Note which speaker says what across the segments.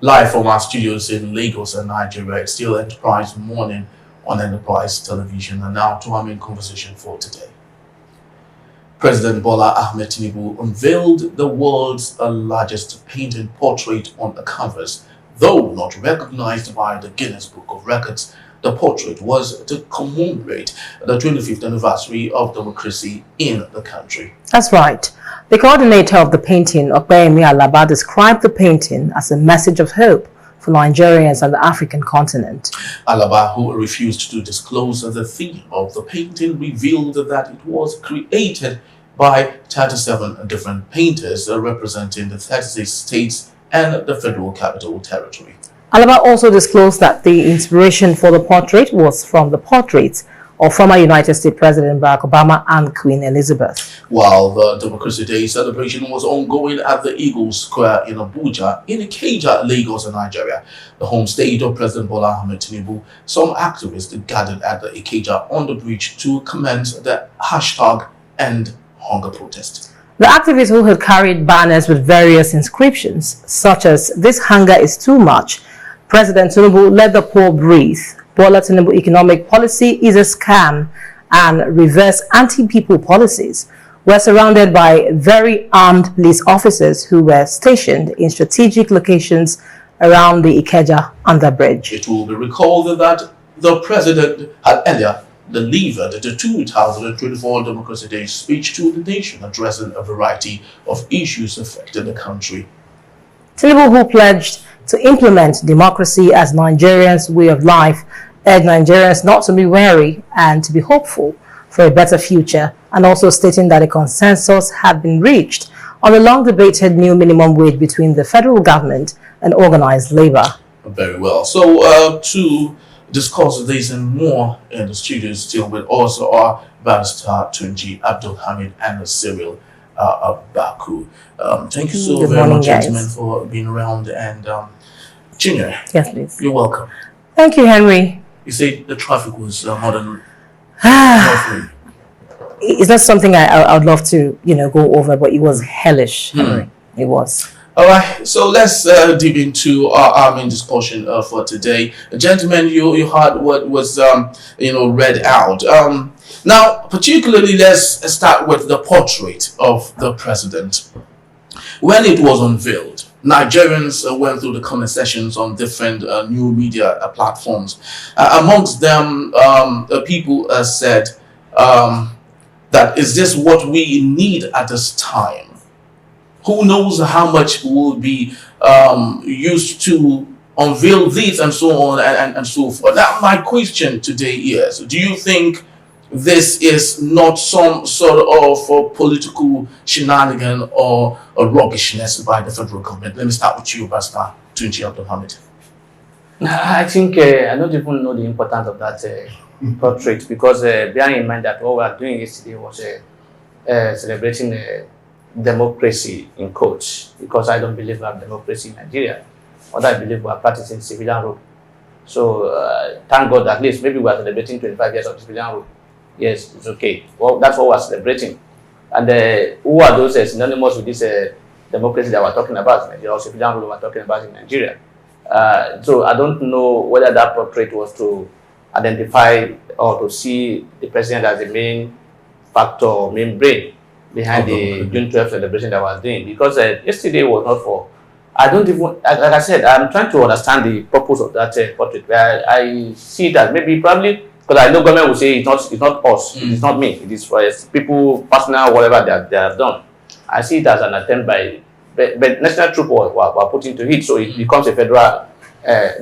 Speaker 1: Live from our studios in Lagos and Nigeria, it's still Enterprise Morning on Enterprise Television. And now to our main conversation for today. President Bola Ahmed Tinubu unveiled the world's largest painted portrait on the canvas. Though not recognized by the Guinness Book of Records, the portrait was to commemorate the 25th anniversary of democracy in the country.
Speaker 2: That's right. The coordinator of the painting, Opeyemi Alaba, described the painting as a message of hope for Nigerians and the African continent.
Speaker 1: Alaba, who refused to disclose the theme of the painting, revealed that it was created by 37 different painters representing the 36 states and the Federal Capital Territory.
Speaker 2: Alaba also disclosed that the inspiration for the portrait was from the portraits of former United States President Barack Obama and Queen Elizabeth.
Speaker 1: While the Democracy Day celebration was ongoing at the Eagle Square in Abuja, in Ikeja, Lagos, and Nigeria, the home state of President Bola Ahmed Tinubu, some activists gathered at the Ikeja on the bridge to commence the #End Hunger protest.
Speaker 2: The activists, who had carried banners with various inscriptions, such as "This hunger is too much," "President Tinubu, let the poor breathe," "Bola Tinubu economic policy is a scam," and "reverse anti-people policies," were surrounded by very armed police officers who were stationed in strategic locations around the Ikeja underbridge.
Speaker 1: It will be recalled that the president had earlier delivered the 2024 Democracy Day speech to the nation, addressing a variety of issues affecting the country.
Speaker 2: Tinubu, who pledged to implement democracy as Nigerians' way of life, urged Nigerians not to be wary and to be hopeful for a better future, and also stating that a consensus had been reached on the long-debated new minimum wage between the federal government and organized labor.
Speaker 1: Very well. So to discuss this and more in the studio still with us are Barrister Tunji Abdul Hamid and Cyril Baku. Thank you so very much, gentlemen, for being around. And Junior,
Speaker 2: yes, please.
Speaker 1: You're welcome.
Speaker 2: Thank you, Henry.
Speaker 1: You say the traffic was more than lovely.
Speaker 2: It's not something I would love to go over, but it was hellish, Henry. It was.
Speaker 1: All right, so let's deep into our main discussion for today. Gentlemen, you heard what was read out. Now, particularly, let's start with the portrait of the president. When it was unveiled, Nigerians went through the comment sections on different new media platforms. Amongst them, people said that is this what we need at this time? Who knows how much will be used to unveil this and so on and so forth. Now, my question today is, do you think this is not some sort of political shenanigan or a ruggishness by the federal government? Let me start with you, Pastor Tunji Abdul Hamid.
Speaker 3: I think I don't even know the importance of that portrait, because bearing in mind that what we are doing yesterday was celebrating democracy in quotes, because I don't believe we have democracy in Nigeria. What I believe we are practicing civilian rule. So thank God, at least maybe we are celebrating 25 years of civilian rule. Yes, it's okay. Well, that's what we are celebrating. And who are those synonymous with this democracy that we're talking about in Nigeria, or civilian rule we're talking about in Nigeria? So I don't know whether that portrait was to identify or to see the president as the main factor or main brain behind the June 12th celebration that was doing, because yesterday was not for, I don't even, like I said, I'm trying to understand the purpose of that portrait. I see it as maybe probably, because I know government will say it's not us, it's not me, it is for people, personal, whatever they have done. I see it as an attempt by, but national troops were put into it, so it becomes a federal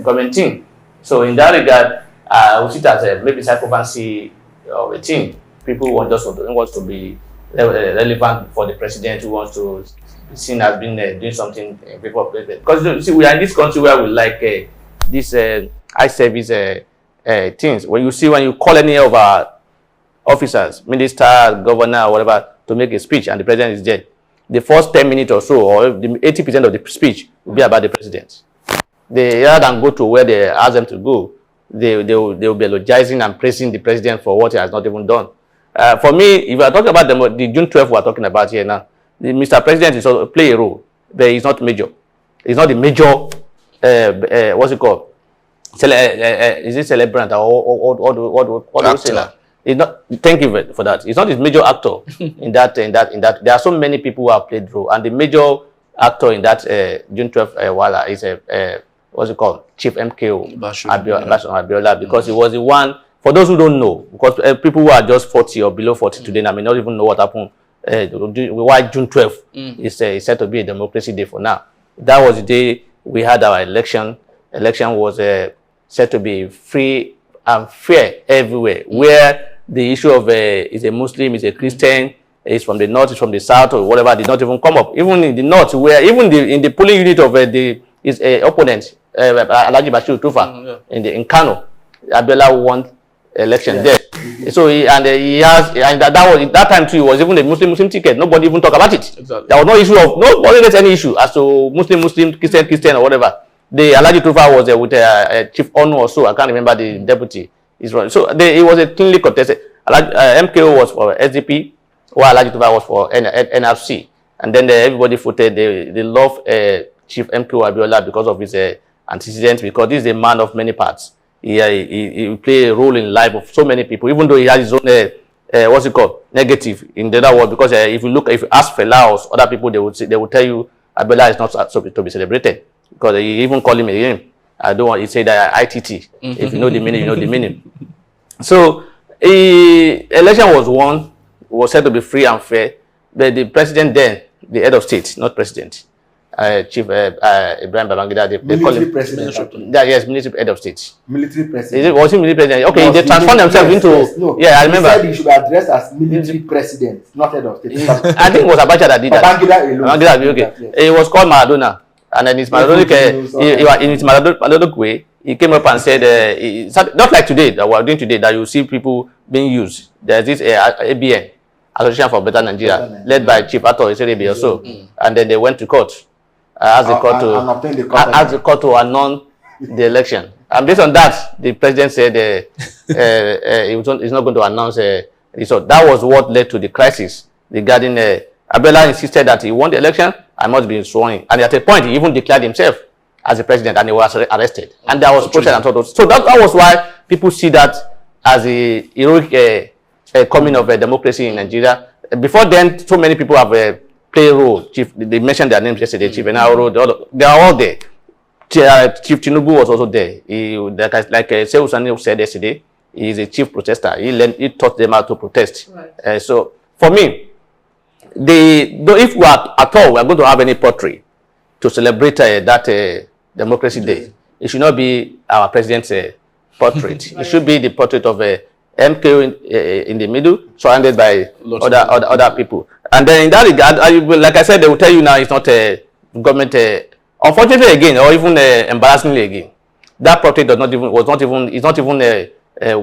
Speaker 3: government thing. So in that regard, I would see it as maybe psychopathy of a thing. People want to be relevant for the president, who wants to be seen as being doing something before president. Because you see, we are in this country where we like this eye service things. When you call any of our officers, minister, governor, or whatever, to make a speech and the president is there, the first 10 minutes or so, or 80% of the speech will be about the president. They, rather than go to where they ask them to go, they will be eulogizing and praising the president for what he has not even done. For me, if we are talking about the June 12th we are talking about here now, the Mr. President is also play a role, but he's not major. He's not the major what's it called? Is it celebrant or what do you say now? It's not. Thank you for that. It's not his major actor in that. There are so many people who have played role, and the major actor in that June 12th Wala is what's it called? Chief MKO Abiola, because he was the one. For those who don't know, because people who are just 40 or below 40 today now may not even know what happened. Why June 12th is said to be a democracy day for now. That was the day we had our election. Election was said to be free and fair everywhere, where the issue of is a Muslim, is a Christian, is from the north, is from the south, or whatever, did not even come up. Even in the north, where even in the polling unit of his opponent, Alhaji Bashir Tufa, in Kano, Abiola won election there. So he has, and that time too, it was even a Muslim ticket. Nobody even talk about it.
Speaker 1: Exactly.
Speaker 3: There was no issue of nobody let any issue as to Muslim, Christian or whatever. The Alhaji Tufa was with Chief Onu or so. I can't remember the deputy. So it was a cleanly contested. MKO was for SDP, while Alhaji Tufa was for NRC. And then everybody voted. They love Chief MKO Abiola because of his antecedents, because this is a man of many parts. He play a role in life of so many people, even though he has his own what's it called, negative in the other world. Because if you ask Fela or other people, they will tell you Abiola is not to be celebrated, because he even call him a name. I don't want. He say that ITT. If you know the meaning, you know the meaning. So election was won, was said to be free and fair, but the president then, the head of state, not president, Chief Ibrahim Babangida, they call him
Speaker 4: president.
Speaker 3: Yes, military head of state.
Speaker 4: Military president.
Speaker 3: Was he military president? Okay, they transformed themselves into.
Speaker 4: No,
Speaker 3: yeah, I remember.
Speaker 4: He said he should be addressed as military president, not head of state.
Speaker 3: I think it was Abacha that did that.
Speaker 4: Babangida alone.
Speaker 3: Okay. Yes. It was called Maradona, and then his Maradonic, in his Maradonic way, he came up and said, not like today that we are doing today, that you see people being used. There's this ABN, Association for Better Nigeria, led by Chief Ato Iserebi or so, and then they went to court. Asked the court to annul the election. And based on that, the president said he's not going to announce a result. That was what led to the crisis regarding Abiola insisted that he won the election and must be sworn in. And at a point, he even declared himself as a president, and he was arrested. And there was protest and so on. So that was why people see that as a heroic coming of a democracy in Nigeria. Before then, so many people have play a role. Chief, they mentioned their names yesterday. Chief Enaro, they are all there. Chief Tinubu was also there. Like Sehu Sani said yesterday, he is a chief protester. He taught them how to protest. Right. So for me, if we are at all, we are going to have any portrait to celebrate that Democracy Day, it should not be our president's portrait. It should be the portrait of MKO in the middle, surrounded by other people. And then in that regard, like I said, they will tell you now it's not a government. Unfortunately, again, or even embarrassingly again, that portrait is not even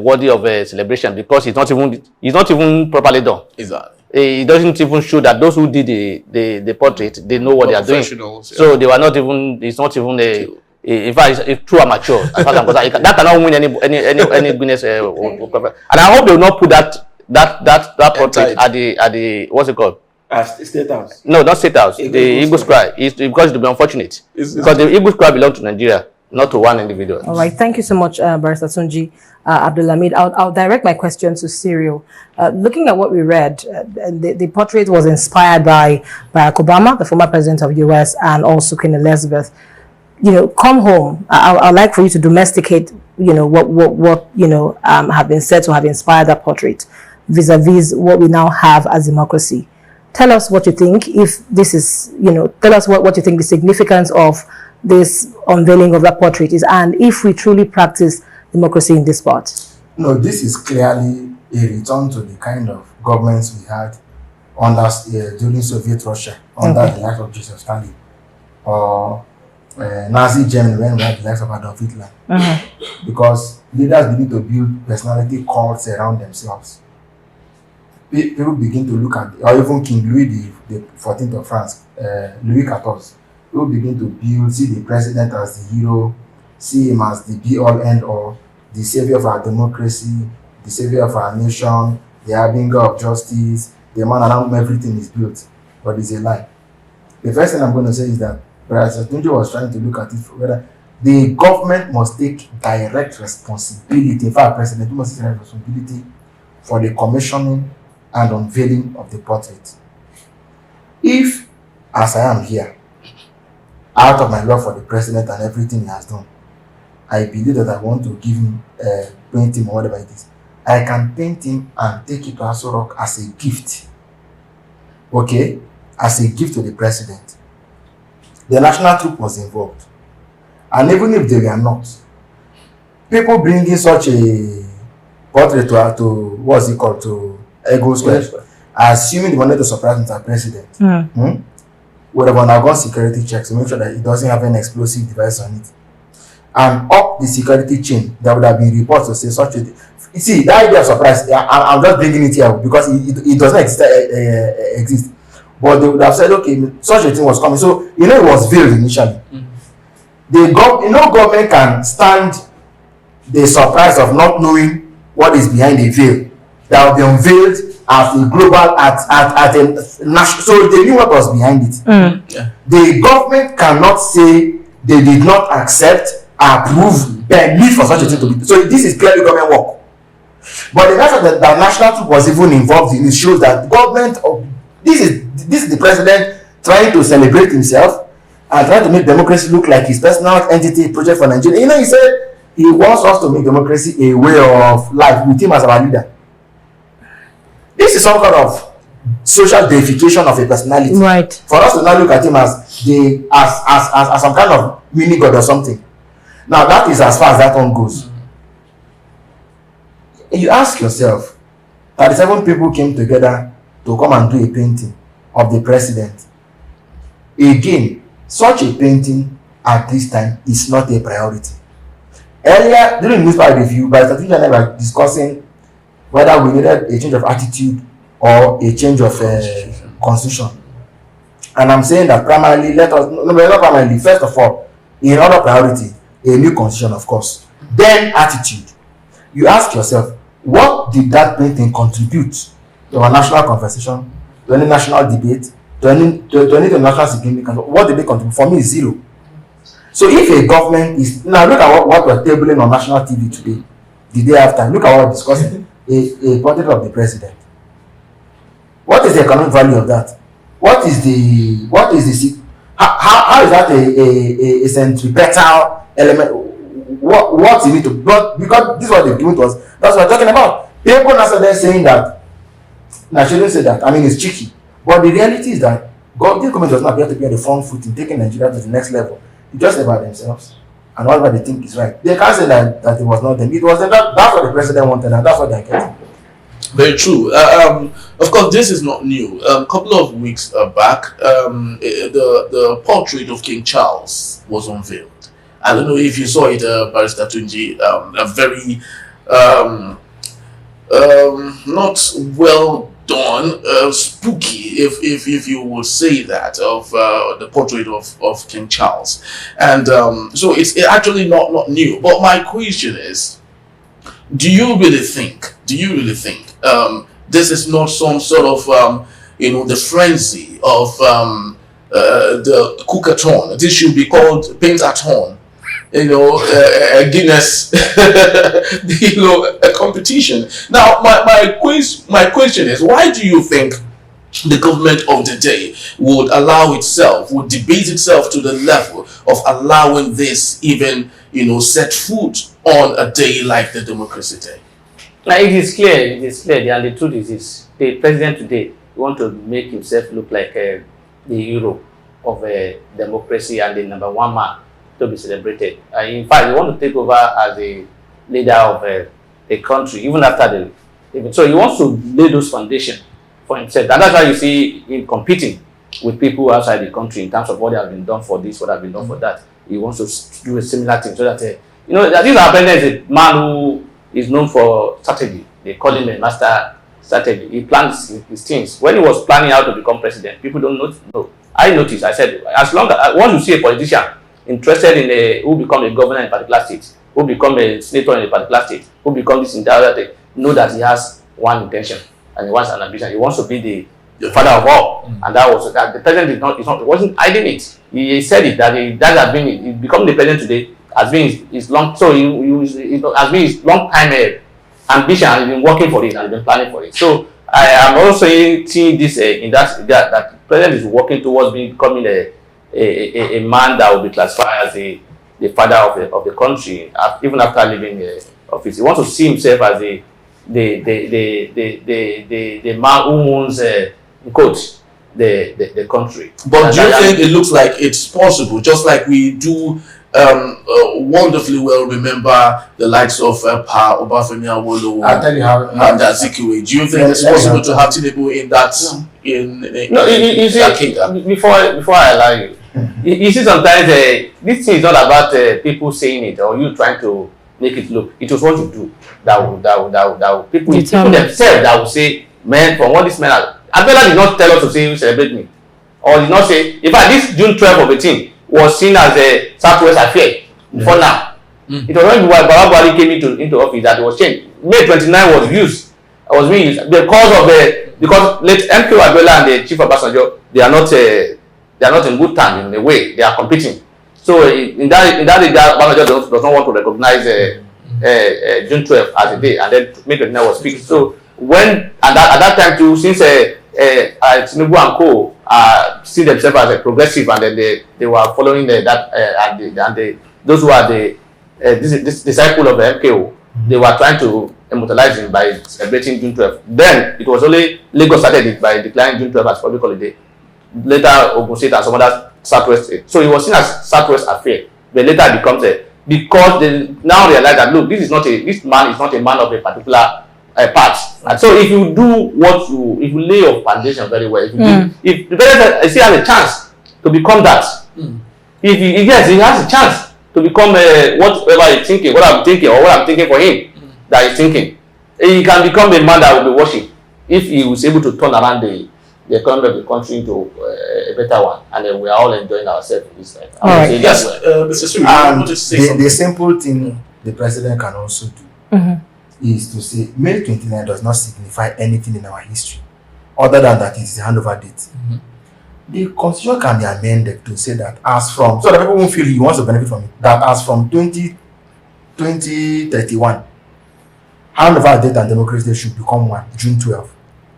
Speaker 3: worthy of a celebration, because it's not even properly done. Exactly. It doesn't even show that those who did the portrait, they know what they are doing. So they were not even. It's not even a. In fact, it's true amateur. As far as I'm concerned, that cannot win any Guinness. And I hope they will not put that portrait at the what's it called?
Speaker 4: State House.
Speaker 3: No, not State House. The Eagles Cry. Because it will be unfortunate. Because the Eagles Cry belongs to Nigeria, not to one individual.
Speaker 2: All right. Thank you so much, Barrister Tunji Abdulhamid. I'll direct my question to Cyril. Looking at what we read, the portrait was inspired by Barack Obama, the former president of the US, and also Queen Elizabeth. Come home. I'd like for you to domesticate, what have been said to have inspired that portrait vis-a-vis what we now have as democracy. Tell us what you think, if this is, tell us what you think the significance of this unveiling of that portrait is, and if we truly practice democracy in this part.
Speaker 4: No, this is clearly a return to the kind of governments we had under during Soviet Russia, under the likes of Joseph Stalin, or Nazi Germany when we had the likes of Adolf Hitler. Because leaders begin to build personality cults around themselves. People begin to look at, or even King Louis the 14th of France, Louis XIV. People begin to see the president as the hero, see him as the be-all, end-all, the savior of our democracy, the savior of our nation, the harbinger of justice, the man around whom everything is built. But it's a lie. The first thing I'm going to say is that Barrister Tunji was trying to look at it for whether the government must take direct responsibility. In fact, President must take direct responsibility for the commissioning and unveiling of the portrait. If, as I am here, out of my love for the president and everything he has done, I believe that I want to give him paint him or whatever it is, I can paint him and take it to Aso Rock as a gift. Okay? As a gift to the president. The national troop was involved. And even if they were not, people bringing such a portrait to what's it called, to Ego Square, assuming they wanted to surprise Mr. President, would have undergone security checks to make sure that it doesn't have any explosive device on it. And up the security chain, there would have been reports to say such a thing. You see, that idea of surprise, I'm just bringing it here because it does not exist. But they would have said, okay, such a thing was coming. So, it was veiled initially. Government can stand the surprise of not knowing what is behind the veil that will be unveiled as a global at a national. So they knew what was behind it.
Speaker 1: Yeah.
Speaker 4: The government cannot say they did not accept, approve, permit for such a thing to be. So this is clearly government work. But the fact that the national troop was even involved in it shows that government. This is the president trying to celebrate himself and trying to make democracy look like his personal entity project for Nigeria. He said he wants us to make democracy a way of life with him as our leader. This is some kind of social deification of a personality.
Speaker 2: Right.
Speaker 4: For us to now look at him as some kind of mini god or something. Now that is as far as that one goes. You ask yourself, 37 people came together to come and do a painting of the president. Again, such a painting at this time is not a priority. Earlier, during the newspaper review, by the strategic we were discussing whether we needed a change of attitude or a change of constitution. And I'm saying that primarily, first of all, in order priority, a new constitution, of course. Then attitude. You ask yourself, what did that painting contribute to our national conversation, to any national debate, to any national significance? What did they contribute? For me, zero. So if a government is now, look at what we're tabling on national TV today, the day after, look at what we're discussing, a portrait of the president. What is the economic value of that? How is that a centripetal element? What's in it? Because this is what they've given to us. That's what we're talking about. People now started saying that. I shouldn't say that. I mean, it's cheeky. But the reality is that this government does not appear to be on the front foot in taking Nigeria to the next level. It's just about themselves and whatever they think is right. They can't say that it was not them. It was them. That's what the president wanted, and that's what they're getting.
Speaker 1: Very true. Of course, this is not new. A couple of weeks back, the portrait of King Charles was unveiled. I don't know if you saw it, Barrister Tunji. A very not well done, spooky, if you would say that, of the portrait of King Charles. And so it's actually not new. But my question is, do you really think this is not some sort of the frenzy of the cook-a-thon? This should be called paint-a-thon, a Guinness a competition. Now my question is, why do you think the government of the day would debase itself to the level of allowing this even set foot on a day like the Democracy Day?
Speaker 3: Now it is clear, and the truth is this: the president today wants to make himself look like the hero of democracy and the #1 man to be celebrated. In fact, he wants to take over as the leader of the country, even after so he wants to lay those foundations for himself, and that's why you see him competing with people outside the country in terms of what have been done for this, what have been done for that. He wants to do a similar thing so that that this our president is a man who is known for strategy. They call him a master strategy. He plans his things. When he was planning how to become president, people don't know. I noticed. I said, as long as once you see a politician interested in who become a governor in a particular state, who become a senator in a particular state, who become this entire thing, know that he has one intention and he wants an ambition. He wants to be the father of all, and that was that. The president wasn't hiding it. He said it that he become the president today has been his long, so he has been his long time ambition, and he's been working for it and been planning for it. So I am also seeing this in that the president is working towards becoming a man that will be classified as the father of the country, even after leaving office. He wants to see himself as the man who owns quote the country.
Speaker 1: But do you think it looks like it's possible, just like we do wonderfully well remember the likes of Pa Obafemi Awolowo
Speaker 4: I'll tell you how.
Speaker 1: and Azikiwe? Do you think it's possible to have Tinubu in that
Speaker 3: you see,
Speaker 1: that kingdom?
Speaker 3: before I allow you, you see sometimes this thing is not about people saying it or you trying to make it look. It was what you do that will people themselves that will say, man, from what this man has. Abela did not tell us to say you celebrate me, or did not say. In fact, this June 12th of 18 was seen as a Southwest affair for now. It was when Baba Buhari came into office that it was changed. May 29 was used. Being used because late MK Abela and the Chief Obasanjo, they are not in good time in a way. They are competing. So in that regard, Obasanjo does not want to recognize June 12th as a day, and then May 29 was fixed. So when at that time too, since Tinubu and co see themselves as a progressive, and then they were following those who are the this disciple of the MKO, they were trying to immortalize him by celebrating June 12th. Then it was only Lagos started it by declaring June 12th as public holiday. Later Ogun State and some other Southwest State. So it was seen as Southwest affair, but later it becomes because they now realize that look, this man is not a man of a particular part. And so if you do if you lay your foundation very well, if the president still has a chance to become that, if he has a chance to become whatever he's thinking, what I'm thinking, or what I'm thinking for him that he's thinking, he can become a man that will be watching if he was able to turn around the economy of the country into a better one, and then we are all enjoying ourselves in this life.
Speaker 2: All right.
Speaker 1: Yes, Mr. Suri,
Speaker 4: The simple thing the president can also do is to say May 29 does not signify anything in our history other than that it is a handover date. The constitution can be amended to say that as from, so that people won't feel he wants to benefit from it, that as from 2031, handover date and democracy day should become one, June 12th.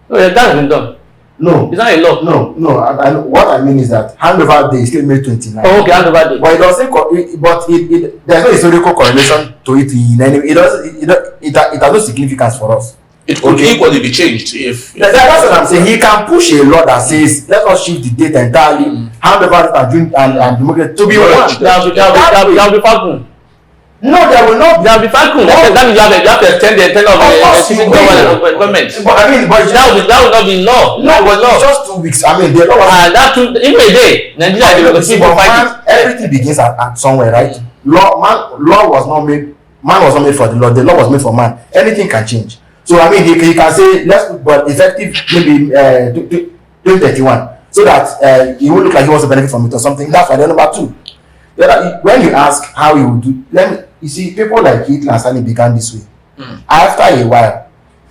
Speaker 3: No, that has been done.
Speaker 4: No.
Speaker 3: It's not a law.
Speaker 4: No. What I mean is that handover day is still May 29.
Speaker 3: Oh, okay, handover day.
Speaker 4: But it doesn't. There's no historical correlation to it in any. It has no significance for us.
Speaker 1: It could equally be changed if
Speaker 4: that's what I'm saying. He can push a law that says let us shift the date entirely. Handover and June and democracy to be one.
Speaker 3: There will be vacuum.
Speaker 4: No, there will not.
Speaker 3: There will be vacuum. That means you have to extend the tenure of the government.
Speaker 4: But I mean,
Speaker 3: that will not be law.
Speaker 4: No, it was just 2 weeks. I mean, the law was
Speaker 3: even a day. Nigeria
Speaker 4: everything begins at somewhere, right? Man was not made for the law. The law was made for man. Anything can change. So I mean, he can say but effective maybe 2031, so that he won't look like he wants to benefit from it or something. That's why. Then number two, when you ask how he would do, you see, people like Hitler and Stalin began this way. After a while,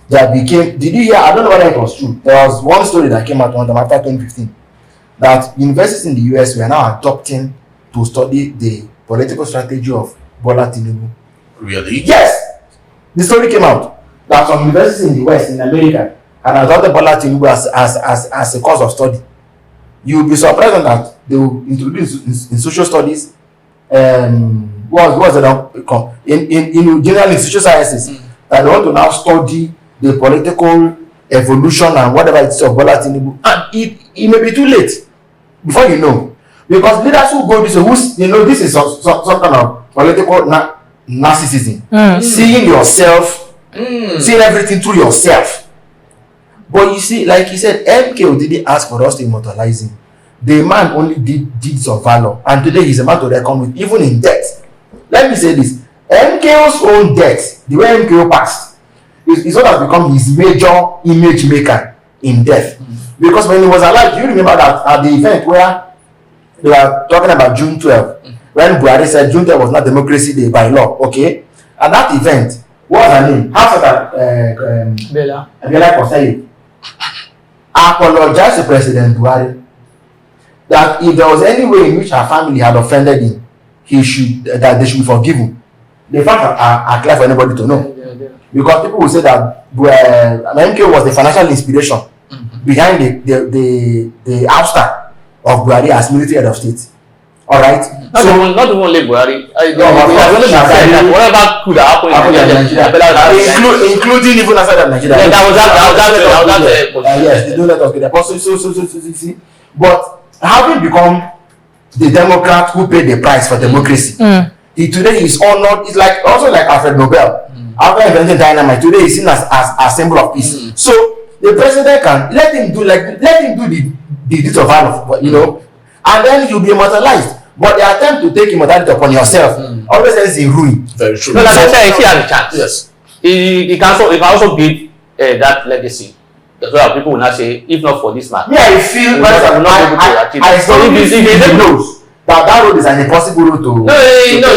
Speaker 4: there became. Did you hear? I don't know whether it was true. There was one story that came out one time after 2015 that universities in the US were now adopting to study the political strategy of Bola Tinubu.
Speaker 1: Really?
Speaker 4: Yes, the story came out that some universities in the West, in America, had adopted Bola Tinubu as a course of study. You will be surprised that they will introduce in social studies. What's it in general in social sciences that they want to now study the political evolution and whatever it's of Bola Tinubu, and it may be too late before you know, because leaders who go this way, this is some kind of political narcissism, seeing yourself, seeing everything through yourself. But you see, like he said, MKO didn't ask for us to immortalize him. The man only did deeds of valor, and today he's a man to reckon with, even in death. Let me say this: MKO's own death, the way MKO passed, is what has become his major image maker in death. Because when he was alive, do you remember that at the event where they were talking about June 12th, when Buhari said June 12th was not democracy day by law, okay? At that event, what was her name? Bella Kosei apologized to President Buhari that if there was any way in which her family had offended him, that they should be forgiven. The facts are clear for anybody to know. Because people will say that MK was the financial inspiration behind the ouster of Buhari as military head of state. All right.
Speaker 3: Not only Buhari. Whatever could happen in Nigeria,
Speaker 4: including even outside of Nigeria.
Speaker 3: Yeah, that was
Speaker 4: yes, they don't let us get there. So. But having become the Democrat who paid the price for democracy, today is honored. It's like also like Alfred Nobel. After inventing dynamite, today is seen as a symbol of peace. So the president can let him do the deeds of valor, you know, and then you'll be immortalized. But the attempt to take immortality upon yourself always ends in ruin.
Speaker 1: Very true.
Speaker 3: No, like I said, if he has a chance,
Speaker 1: yes,
Speaker 3: he can also build that legacy. That's why people will not say, if not for this man,
Speaker 4: yeah, I feel I strongly knows that road is an impossible road to.
Speaker 3: No,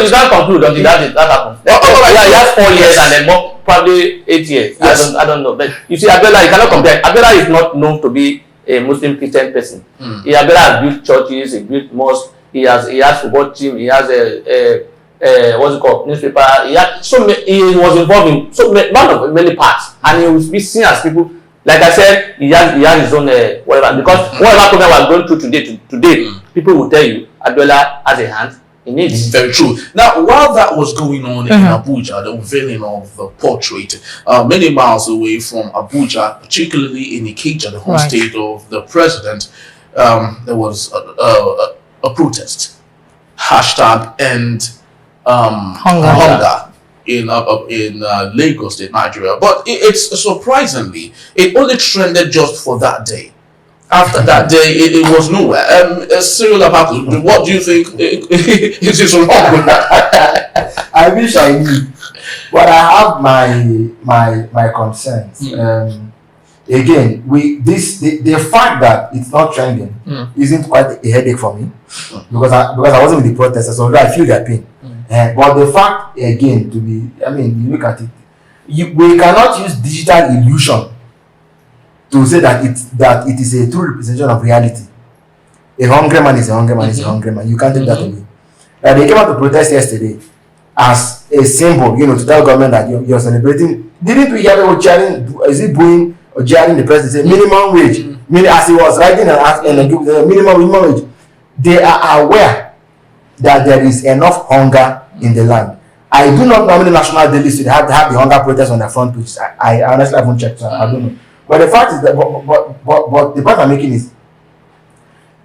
Speaker 3: you can't conclude until that happens. He has 4 years and then more, probably 8 years. Yes. I don't know. But you see, Abiola, you cannot compare. Abiola is not known to be a Muslim Christian person. Abiola has built churches, he built mosques, he has football team, he has what's it called, newspaper. He was involved in many parts, and he will be seen as people. Like I said, he has his own whatever. Because whatever problem was going through today, people will tell you Abiola has a hand in it.
Speaker 1: Very true. Now, while that was going on in Abuja, the unveiling of the portrait, many miles away from Abuja, particularly in Ikeja, the home state of the president, there was a protest. #end hunger in Lagos State, Nigeria. But it's surprisingly, it only trended just for that day. After that day, it was nowhere. Cyril Abaku, what do you think is wrong with that?
Speaker 4: I wish I knew, but I have my concerns. Again, the fact that it's not trending isn't quite a headache for me because I wasn't with the protesters, so I feel their pain. But the fact again you look at it, we cannot use digital illusion to say that it is a true representation of reality. A hungry man is a hungry man is a hungry man. You can't take that away. They came out to protest yesterday as a symbol, to tell government that you're celebrating. Didn't we hear people cheering? Is it booing or jeering the president? Say minimum wage. As he was writing an minimum wage. They are aware that there is enough hunger in the land. I do not know how many national dailies should have the hunger protest on their front page. I honestly haven't checked, so I don't know. But the fact is that, but the point I'm making is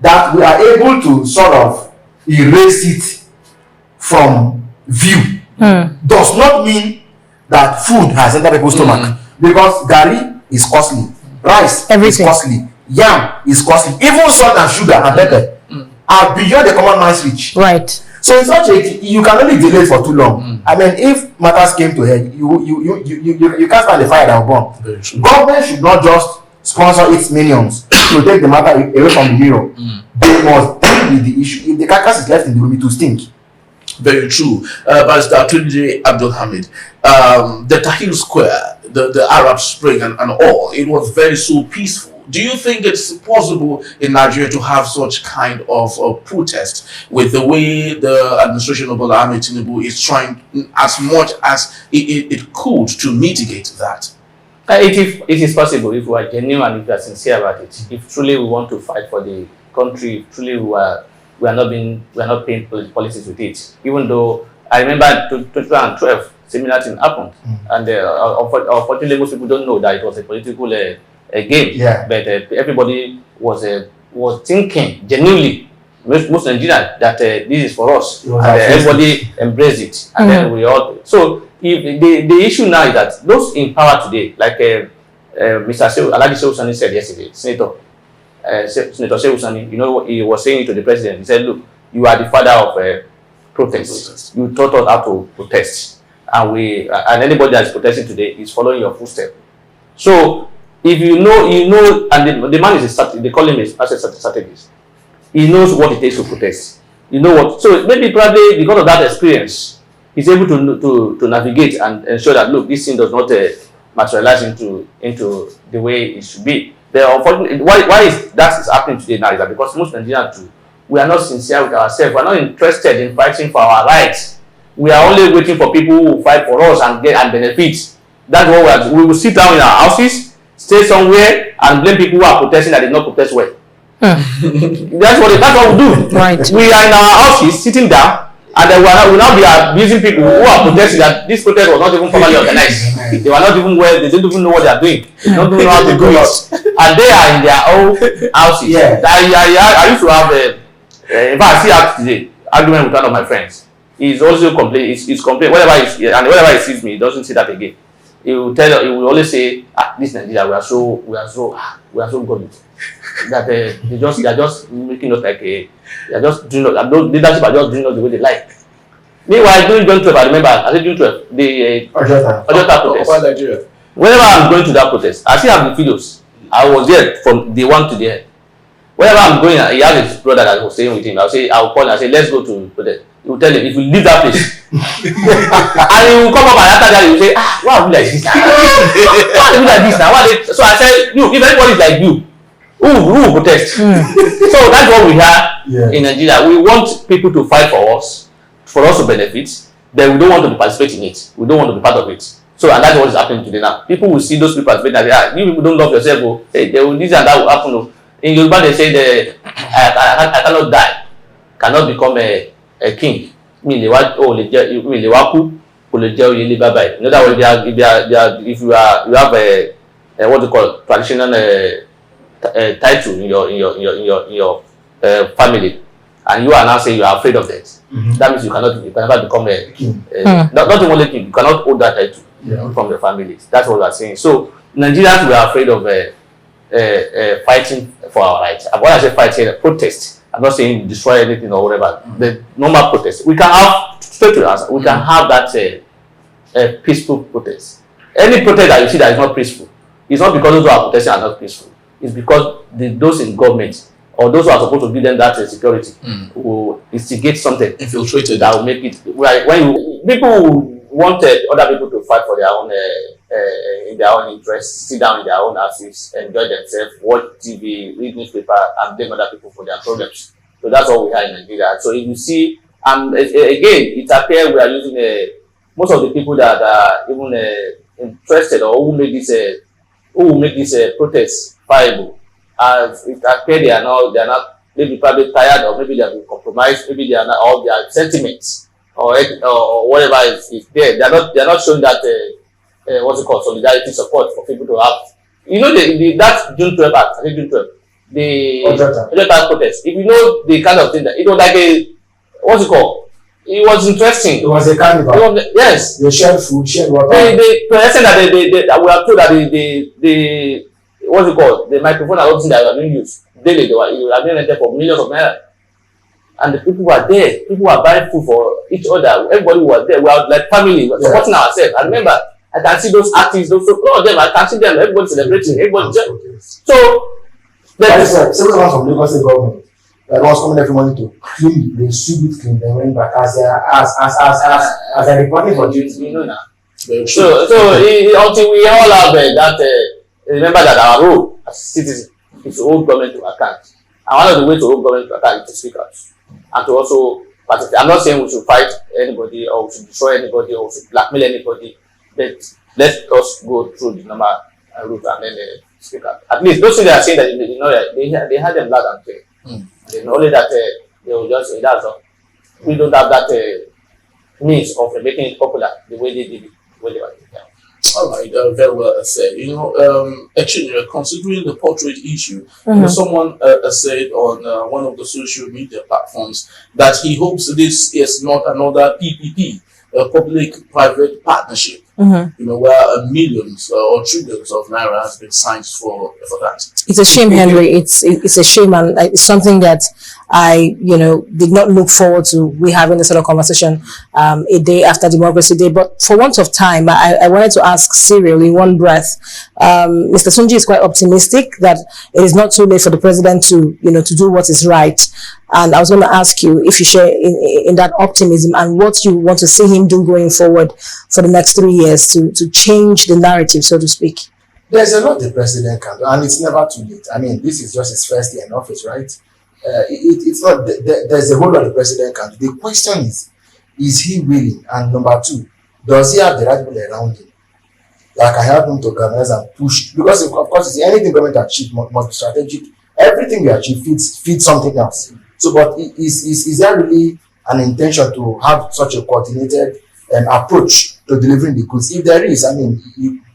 Speaker 4: that we are able to sort of erase it from view. Does not mean that food has entered people's stomach, because gari is costly, rice is costly, yam is costly, even salt and sugar and pepper are beyond the common man's reach.
Speaker 2: Right.
Speaker 4: So in such you can only delay it for too long. If matters came to head, you can't stand the fire that will burn. Government should not just sponsor its minions to take the matter away from the mirror. They must deal with the issue. If the carcass is left in the room, it will stink.
Speaker 1: Very true. Barrister Tunji Abdul Hamid, the Tahrir Square, the Arab Spring and all, it was very so peaceful. Do you think it's possible in Nigeria to have such kind of protest with the way the administration of Bola Ahmed Tinubu is trying as much as it could to mitigate that?
Speaker 3: It is possible if we are genuine and if we are sincere about it. If truly we want to fight for the country, if truly we are not paying policies with it. Even though I remember 2012, similar thing happened, and unfortunately most people don't know that it was a political game. Yeah. But everybody was thinking genuinely, most Nigerians, that this is for us, and everybody embraced it, and then we all. So if the issue now is that those in power today, like Mr. Alhaji Shehu Sani said yesterday, Senator Shehu Sani, he was saying to the president, he said, "Look, you are the father of protest. You taught us how to protest, and anybody that is protesting today is following your footsteps." So if you know, and the man is they call him a strategist. He knows what it takes to protest. You know what? So maybe probably because of that experience, he's able to navigate and ensure that, look, this thing does not materialize into the way it should be. Unfortunately, why is that is happening today now is that because most Nigerians we are not sincere with ourselves. We are not interested in fighting for our rights. We are only waiting for people who will fight for us and get and benefit. That's what we will sit down in our houses, stay somewhere, and blame people who are protesting that did not protest well. That's what we do.
Speaker 2: Right.
Speaker 3: We are in our houses sitting down, and then we will now be abusing people who are protesting that this protest was not even properly organized. They were not even well. They didn't even know what they are doing. They don't even know how to do it, and they are in their own houses.
Speaker 4: Yeah.
Speaker 3: I used to have in fact, I see out today argument with one of my friends. He's also complain. He's complain whenever he sees me, he doesn't say that again. He will always say, this Nigeria, we are so good that they are just making us like they are just doing us, those leadership are just doing us the way they like. Meanwhile, during June 12, I remember, I said June 12, the Ojota protest. Whenever I'm going to that protest, I still have the videos. I was there from day one to the end. Whenever I'm going, he has his brother that was staying with him. I will call him and say, let's go to protest. He will tell him, if we leave that place. And he will come up and after that, he will say, why are we like this now? Why are we like this now? So I said, look, if anybody is like you, who will protest? So that's what we have in Nigeria. We want people to fight for us to benefit, then we don't want to participate in it. We don't want to be part of it. So, and that's what is happening today now. People will see those people participating and say, you people don't love yourself. Oh, hey, this and that will happen. In Yoruba, they say I cannot die, cannot become a king. In other words, if you have a what you call traditional title in your family, and you are now saying you are afraid of that, that means you can never become a king. Not only king, you cannot hold that title from the family. That's what we are saying. So Nigerians were afraid of fighting for our rights. When I say fighting, protest. I'm not saying destroy anything or whatever. The normal protest. We can have straight to the answer. We can have that peaceful protest. Any protest that you see that is not peaceful, it's not because those who are protesting are not peaceful. It's because those in government or those who are supposed to give them that security will instigate something
Speaker 1: infiltrated
Speaker 3: that will make it. When people wanted other people to fight for their own in their own interests, sit down in their own houses, enjoy themselves, watch TV, read newspaper, and blame other people for their problems. So that's what we have in Nigeria. So if you see, again, it appears we are using most of the people that are even interested or who make this protest viable. As it appears they are not maybe probably tired, or maybe they have been compromised, maybe they are not, all their sentiments or whatever is there. They are not showing that what's it called, solidarity support for people to have. You know that June 12 Act, I think June 12, the Ojota protest. If you know the kind of thing that it was like what's it called? It was interesting.
Speaker 4: It was a carnival.
Speaker 3: Yes.
Speaker 4: They shared food, shared water.
Speaker 3: To the extent that we are told that the what's it called? The microphone and everything that were being used daily, they were being rented for millions of naira. And the people were there. People were buying food for each other. Everybody was there. We were like family, supporting ourselves. I remember, I can see those artists, all of them, I can see them, everybody celebrating, everybody. So,
Speaker 4: several ones from Lagos State government that was coming every morning to clean the place, sweep it clean, then went back as a reporting for duty.
Speaker 3: You know now. So until we all have that, remember that our role as citizens is to hold government to account. And one of the ways to hold government to account is to speak out. And to also participate. I'm not saying we should fight anybody or we should destroy anybody or we should blackmail anybody. But let us go through the normal route and then speak out. At least those things they are saying that they had them loud and clear. They know only that they will just say that's all. We don't have that means of making it popular the way they did it when they were there.
Speaker 1: All right, very well said. Actually, considering the portrait issue, someone said on one of the social media platforms that he hopes this is not another PPP, a public-private partnership, where millions or trillions of naira has been signed for that.
Speaker 2: It's a shame, Henry. It's a shame, and it's something that I, did not look forward to. We having this sort of conversation a day after Democracy Day. But for want of time, I wanted to ask Cyril in one breath. Mr. Sunji is quite optimistic that it is not too late for the president to, to do what is right. And I was going to ask you if you share in that optimism and what you want to see him do going forward for the next 3 years to change the narrative, so to speak.
Speaker 4: There's a lot the president can do, and it's never too late. I mean, this is just his first year in office, right? it's not. There's a whole lot the president can do. The question is he willing? And number two, does he have the right people around him that can help him to organize and push? Because of course, anything government achieve must be strategic. Everything we achieve feeds something else. So, but is there really an intention to have such a coordinated approach to delivering the goods? If there is, I mean,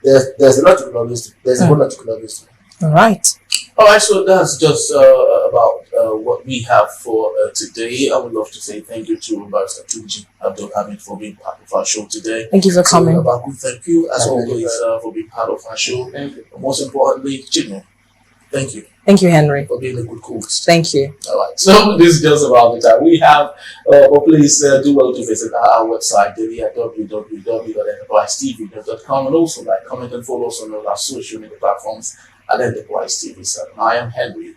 Speaker 4: there's a lot you could always do. There's a whole lot you could always do.
Speaker 2: All right.
Speaker 1: All right, so that's just about what we have for today. I would love to say thank you to Barrister Tunji Abdulhamid for being part of our show today.
Speaker 2: Thank you for coming.
Speaker 1: Abaku, thank you as always for being part of our show.
Speaker 3: Thank you.
Speaker 1: Most importantly, Chinwe, thank you
Speaker 2: Thank you, Henry.
Speaker 1: for being a good host.
Speaker 2: Thank you.
Speaker 1: All right, so this is just about the time we have. But please do well to visit our website daily at www.enterprisetv.com, and also like, comment, and follow us on all our social media platforms at Enterprise TV 7. I am Henry.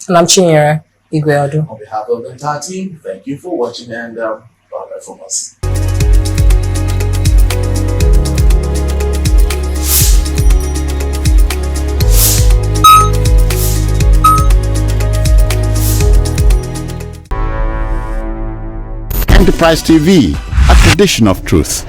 Speaker 2: And I'm Chinyere Igweodu.
Speaker 1: On behalf of the entire team, thank you for watching, and bye-bye from us.
Speaker 5: Enterprise TV, a tradition of truth.